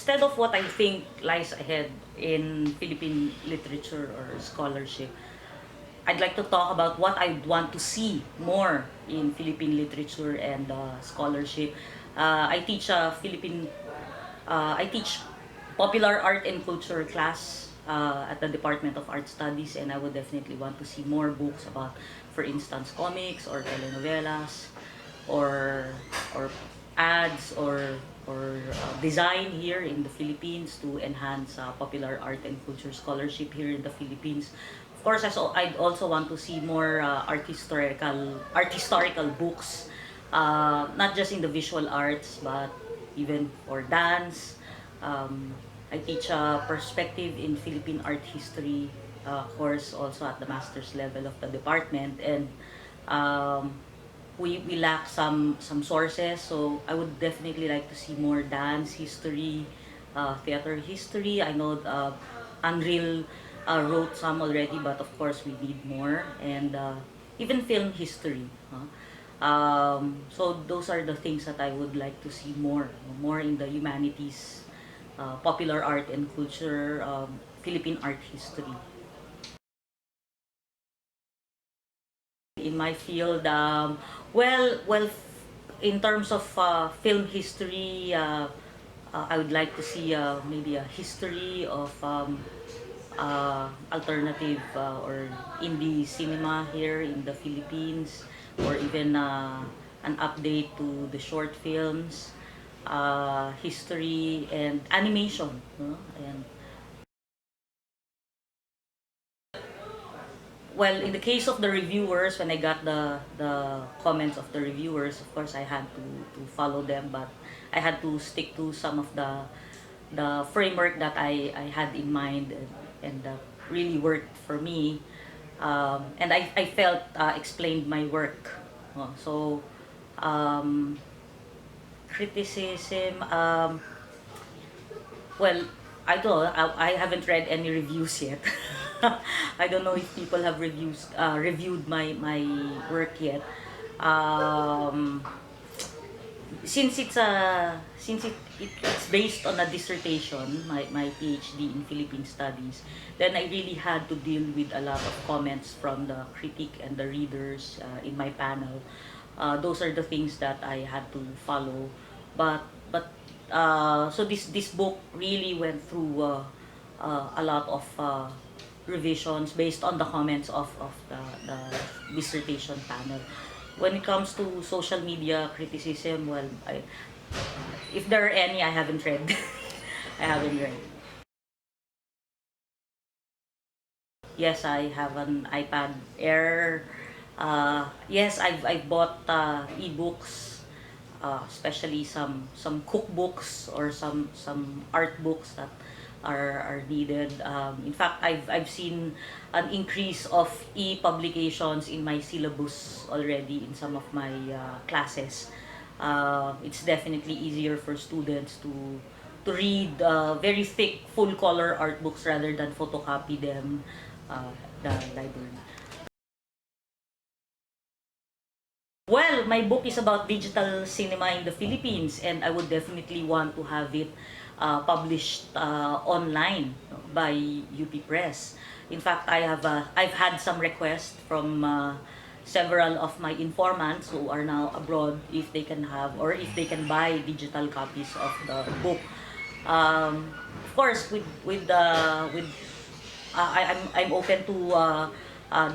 instead of what I think lies ahead in Philippine literature or scholarship, I'd like to talk about what I want to see more in Philippine literature and scholarship. I teach I teach popular art and culture class at the Department of Art Studies, and I would definitely want to see more books about, for instance, comics or telenovelas, or or ads or design here in the Philippines to enhance popular art and culture scholarship here in the Philippines. Of course, I'd also want to see more art historical books, not just in the visual arts but even for dance. Um, I teach a perspective in Philippine art history course also at the master's level of the department, and um, we lack some sources, so I would definitely like to see more dance history, theater history. I know Unreal wrote some already, but of course we need more, and even film history. Huh? So those are the things that I would like to see more in the humanities, popular art and culture, Philippine art history. In my field, in terms of film history, I would like to see maybe a history of alternative or indie cinema here in the Philippines, or even an update to the short films, history and animation. No? And well, in the case of the reviewers, when I got the comments of the reviewers, of course I had to follow them, but I had to stick to some of the framework that I had in mind, and that really worked for me. And I felt explained my work. So criticism, well, I don't know. I haven't read any reviews yet. I don't know if people have reviewed my work yet. Um, since it's based on a dissertation, my PhD in Philippine Studies, then I really had to deal with a lot of comments from the critic and the readers in my panel. Those are the things that I had to follow. But so this book really went through a lot of revisions based on the comments of the dissertation panel. When it comes to social media criticism, well, if there are any, I haven't read. I haven't read. Yes, I have an iPad Air. Yes, I've bought ebooks, especially some cookbooks or some art books that are needed. In fact, I've seen an increase of e-publications in my syllabus already in some of my classes. It's definitely easier for students to read very thick, full color art books rather than photocopy them the library. Well, my book is about digital cinema in the Philippines, and I would definitely want to have it published online by UP Press. In fact, I've had some requests from several of my informants who are now abroad if they can have or if they can buy digital copies of the book. Of course, with I'm open to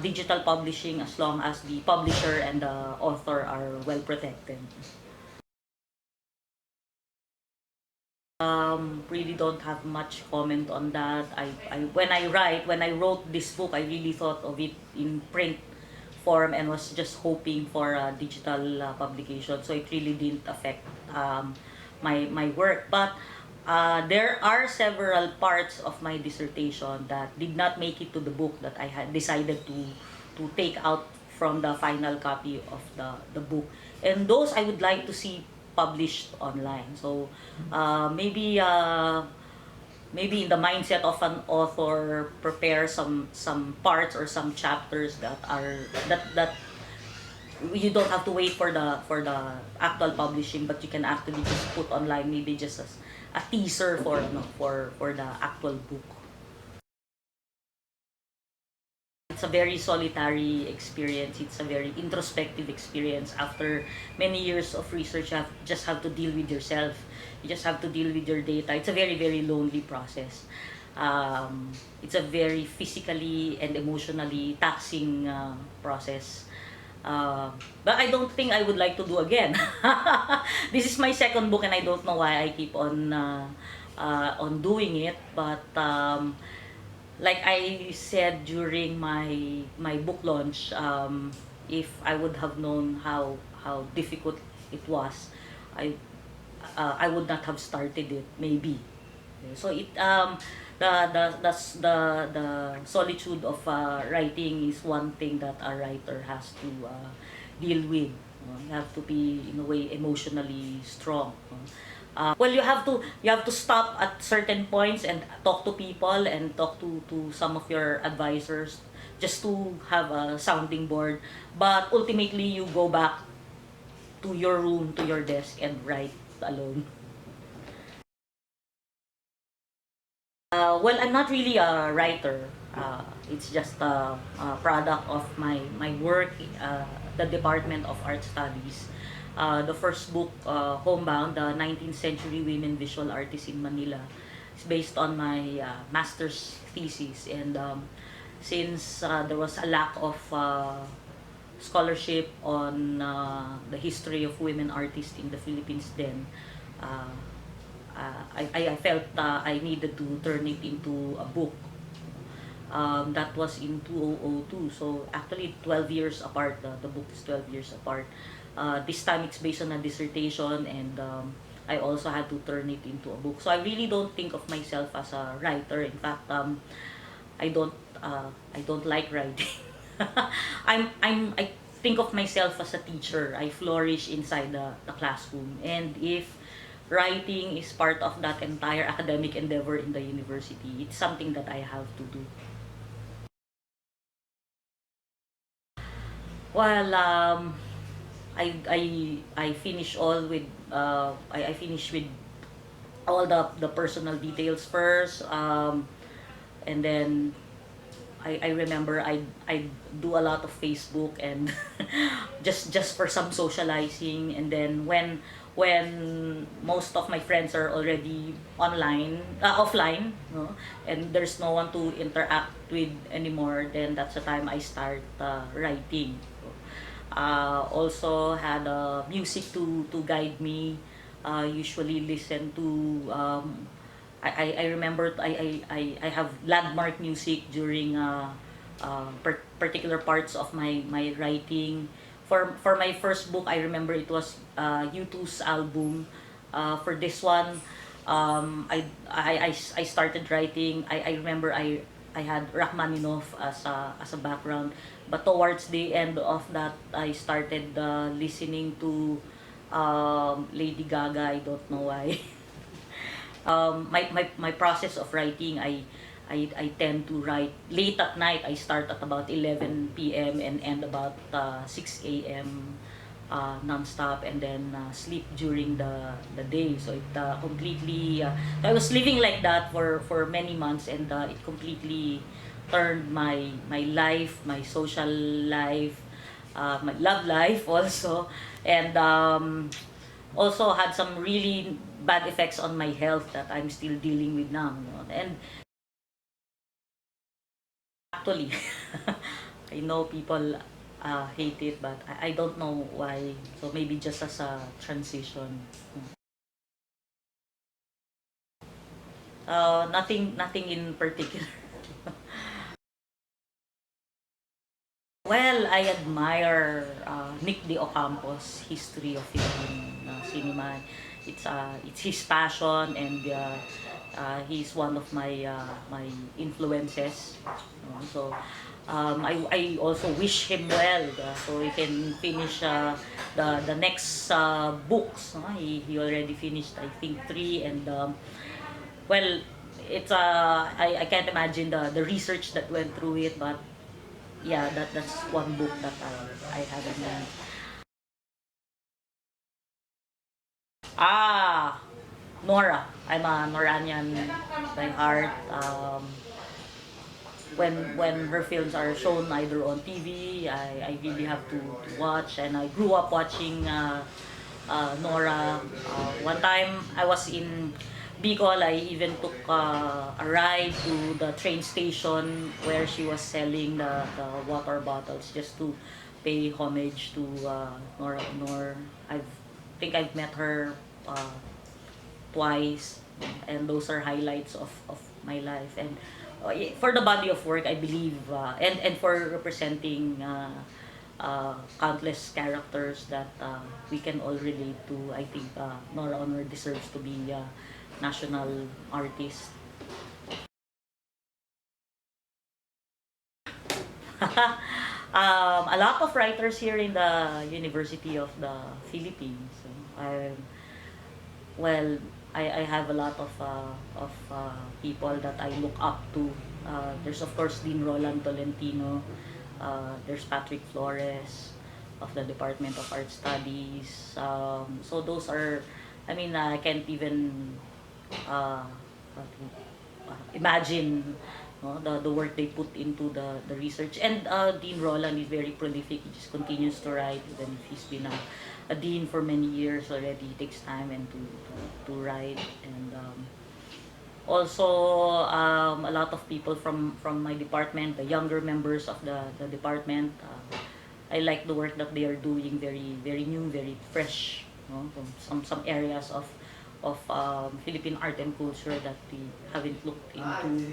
digital publishing as long as the publisher and the author are well protected. Really don't have much comment on that. When I wrote this book, I really thought of it in print form and was just hoping for a digital publication. So it really didn't affect my work. But there are several parts of my dissertation that did not make it to the book that I had decided to take out from the final copy of the book. And those I would like to see published online. So maybe in the mindset of an author, prepare some parts or some chapters that you don't have to wait for the actual publishing, but you can actually just put online, maybe just a teaser for for the actual book. It's a very solitary experience. It's a very introspective experience. After many years of research, you just have to deal with yourself. You just have to deal with your data. It's a very, very lonely process. It's a very physically and emotionally taxing process. But I don't think I would like to do again. This is my second book, and I don't know why I keep on doing it. But like I said during my book launch, if I would have known how difficult it was, I I would not have started it, maybe. So the solitude of writing is one thing that a writer has to deal with. You have to be in a way emotionally strong. Well, you have to stop at certain points and talk to people and talk to some of your advisors just to have a sounding board. But ultimately, you go back to your room, to your desk, and write alone. Well, I'm not really a writer. It's just a product of my work, the Department of Art Studies. The first book, Homebound, the 19th Century Women Visual Artists in Manila, is based on my master's thesis. And since there was a lack of scholarship on the history of women artists in the Philippines then, uh, I felt I needed to turn it into a book. That was in 2002. So actually 12 years apart. The book is 12 years apart. This time it's based on a dissertation, and I also had to turn it into a book. So I really don't think of myself as a writer. In fact, I don't I don't like writing. I think of myself as a teacher. I flourish inside the classroom. And if writing is part of that entire academic endeavor in the university, it's something that I have to do. Well, I finish all with I finish with all the personal details first, and then I remember I do a lot of Facebook and just for some socializing. And then when most of my friends are already offline, no, and there's no one to interact with anymore, then that's the time I start writing. Also had music to guide me. Usually listen to I remember I have landmark music during particular parts of my writing. For my first book, I remember it was U2's album. For this one, I started writing. I remember I had Rachmaninoff as a background, but towards the end of that, I started listening to Lady Gaga. I don't know why. My process of writing, I tend to write late at night. I start at about 11 p.m. and end about 6 a.m. Non-stop, and then sleep during the day. So it completely, I was living like that for many months, and it completely turned my life, my social life, my love life also, and also had some really bad effects on my health that I'm still dealing with now. You know? And actually, I know people hate it, but I don't know why. So maybe just as a transition. Nothing in particular. Well, I admire Nick De Ocampo's history of Philippine cinema. It's his passion, and he's one of my influences. So I also wish him well, so he can finish the next books. He already finished, I think, three, and well, it's I can't imagine the research that went through it, but yeah, that's one book that I have in mind. Ah, Nora. I'm a Noranian by heart. When her films are shown either on TV, I really have to watch, and I grew up watching Nora. One time I was in Bicol, I even took a ride to the train station where she was selling the water bottles just to pay homage to Nora Honor. I think I've met her twice, and those are highlights of my life. And for the body of work, I believe, and for representing countless characters that we can all relate to, I think Nora Honor deserves to be a national artist. A lot of writers here in the University of the Philippines. Well, I have a lot of people that I look up to. There's of course Dean Roland Tolentino. There's Patrick Flores of the Department of Art Studies. So those are, I mean, I can't even uh, imagine, no, the work they put into the research. And Dean Roland is very prolific. He just continues to write, even if he's been a dean for many years already. He takes time and to write. And also a lot of people from my department, the younger members of the department. I like the work that they are doing, very very new, very fresh, no? From some areas of Philippine art and culture that we haven't looked into.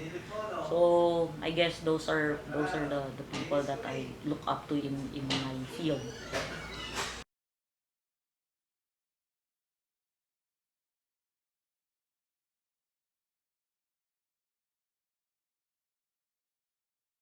So I guess those are the people that I look up to in my field.